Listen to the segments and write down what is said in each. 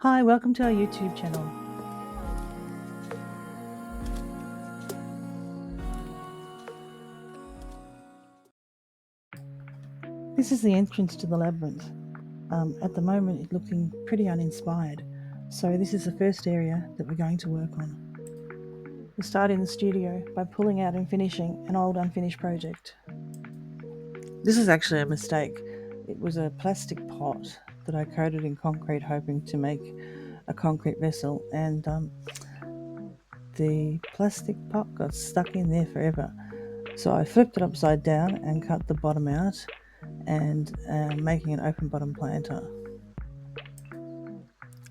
Hi, welcome to our YouTube channel. This is the entrance to the labyrinth. At the moment it's looking pretty uninspired, so this is the first area that we're going to work on. We'll start in the studio by pulling out and finishing an old unfinished project. This is actually a mistake. It was a plastic pot that I coated in concrete hoping to make a concrete vessel, and the plastic pot got stuck in there forever. So I flipped it upside down and cut the bottom out, and making an open bottom planter.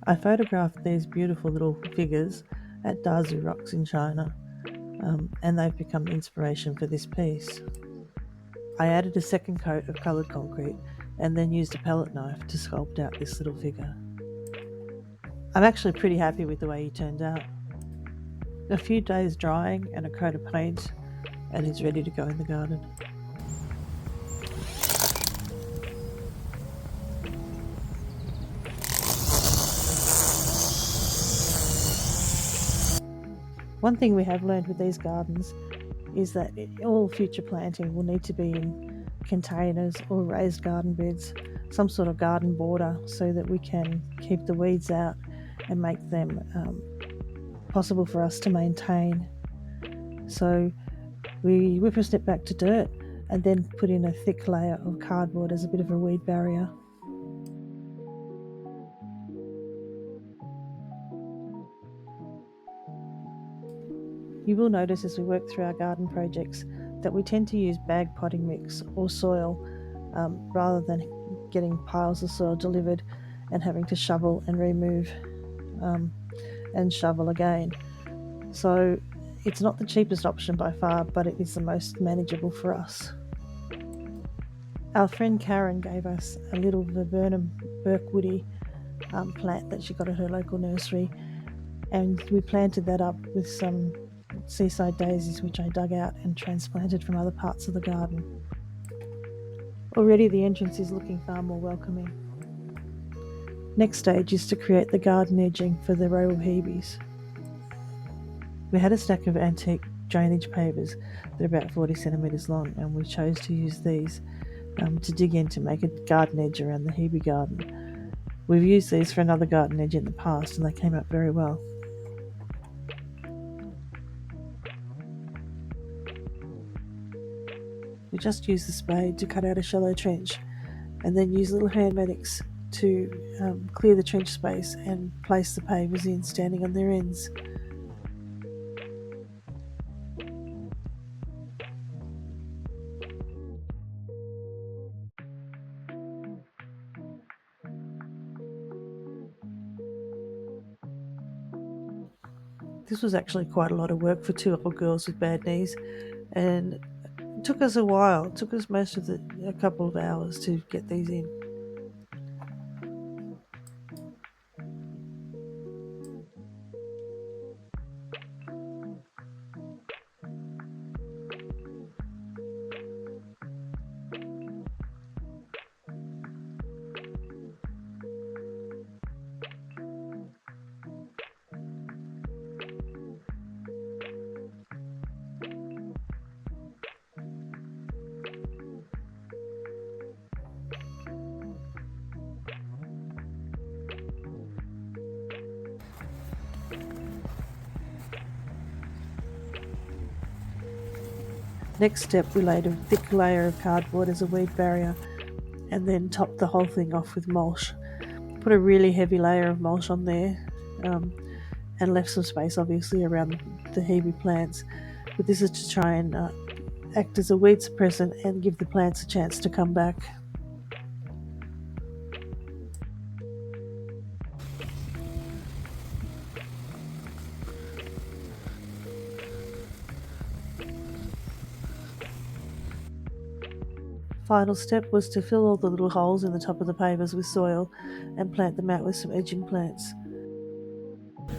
I photographed these beautiful little figures at Dazu Rocks in China, and they've become the inspiration for this piece. I added a second coat of coloured concrete and then used a palette knife to sculpt out this little figure. I'm actually pretty happy with the way he turned out. A few days drying and a coat of paint and he's ready to go in the garden. One thing we have learned with these gardens is that all future planting will need to be in containers or raised garden beds, some sort of garden border, so that we can keep the weeds out and make them possible for us to maintain. So we whippersnip back to dirt and then put in a thick layer of cardboard as a bit of a weed barrier. You will notice as we work through our garden projects that we tend to use bag potting mix or soil rather than getting piles of soil delivered and having to shovel and remove and shovel again. So it's not the cheapest option by far, but it is the most manageable for us. Our friend Karen gave us a little viburnum Birkwoody plant that she got at her local nursery, and we planted that up with some seaside daisies which I dug out and transplanted from other parts of the garden. Already the entrance is looking far more welcoming. Next stage is to create the garden edging for the row of Hebes. We had a stack of antique drainage pavers that are about 40 centimetres long, and we chose to use these to dig in to make a garden edge around the Hebe Garden. We've used these for another garden edge in the past and they came out very well. We just use the spade to cut out a shallow trench and then use little hand medics to clear the trench space and place the pavers in standing on their ends. This was actually quite a lot of work for two old girls with bad knees, and it took us a while. It took us most of a couple of hours to get these in. Next step, we laid a thick layer of cardboard as a weed barrier and then topped the whole thing off with mulch. Put a really heavy layer of mulch on there and left some space obviously around the Hebe plants, but this is to try and act as a weed suppressant and give the plants a chance to come back. Final step was to fill all the little holes in the top of the pavers with soil and plant them out with some edging plants.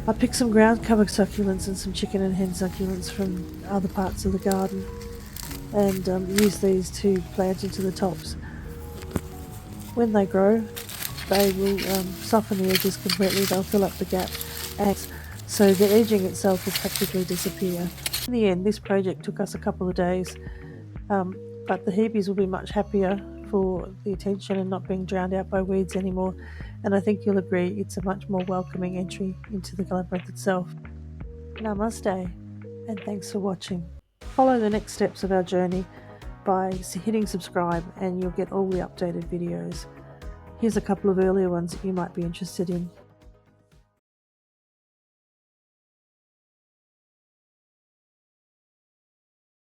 I picked some ground cover succulents and some chicken and hen succulents from other parts of the garden and used these to plant into the tops. When they grow, they will soften the edges completely. They'll fill up the gap, and so the edging itself will practically disappear. In the end, this project took us a couple of days, but the Hebes will be much happier for the attention and not being drowned out by weeds anymore, and I think you'll agree it's a much more welcoming entry into the labyrinth itself. Namaste, and thanks for watching. Follow the next steps of our journey by hitting subscribe, and you'll get all the updated videos. Here's a couple of earlier ones that you might be interested in.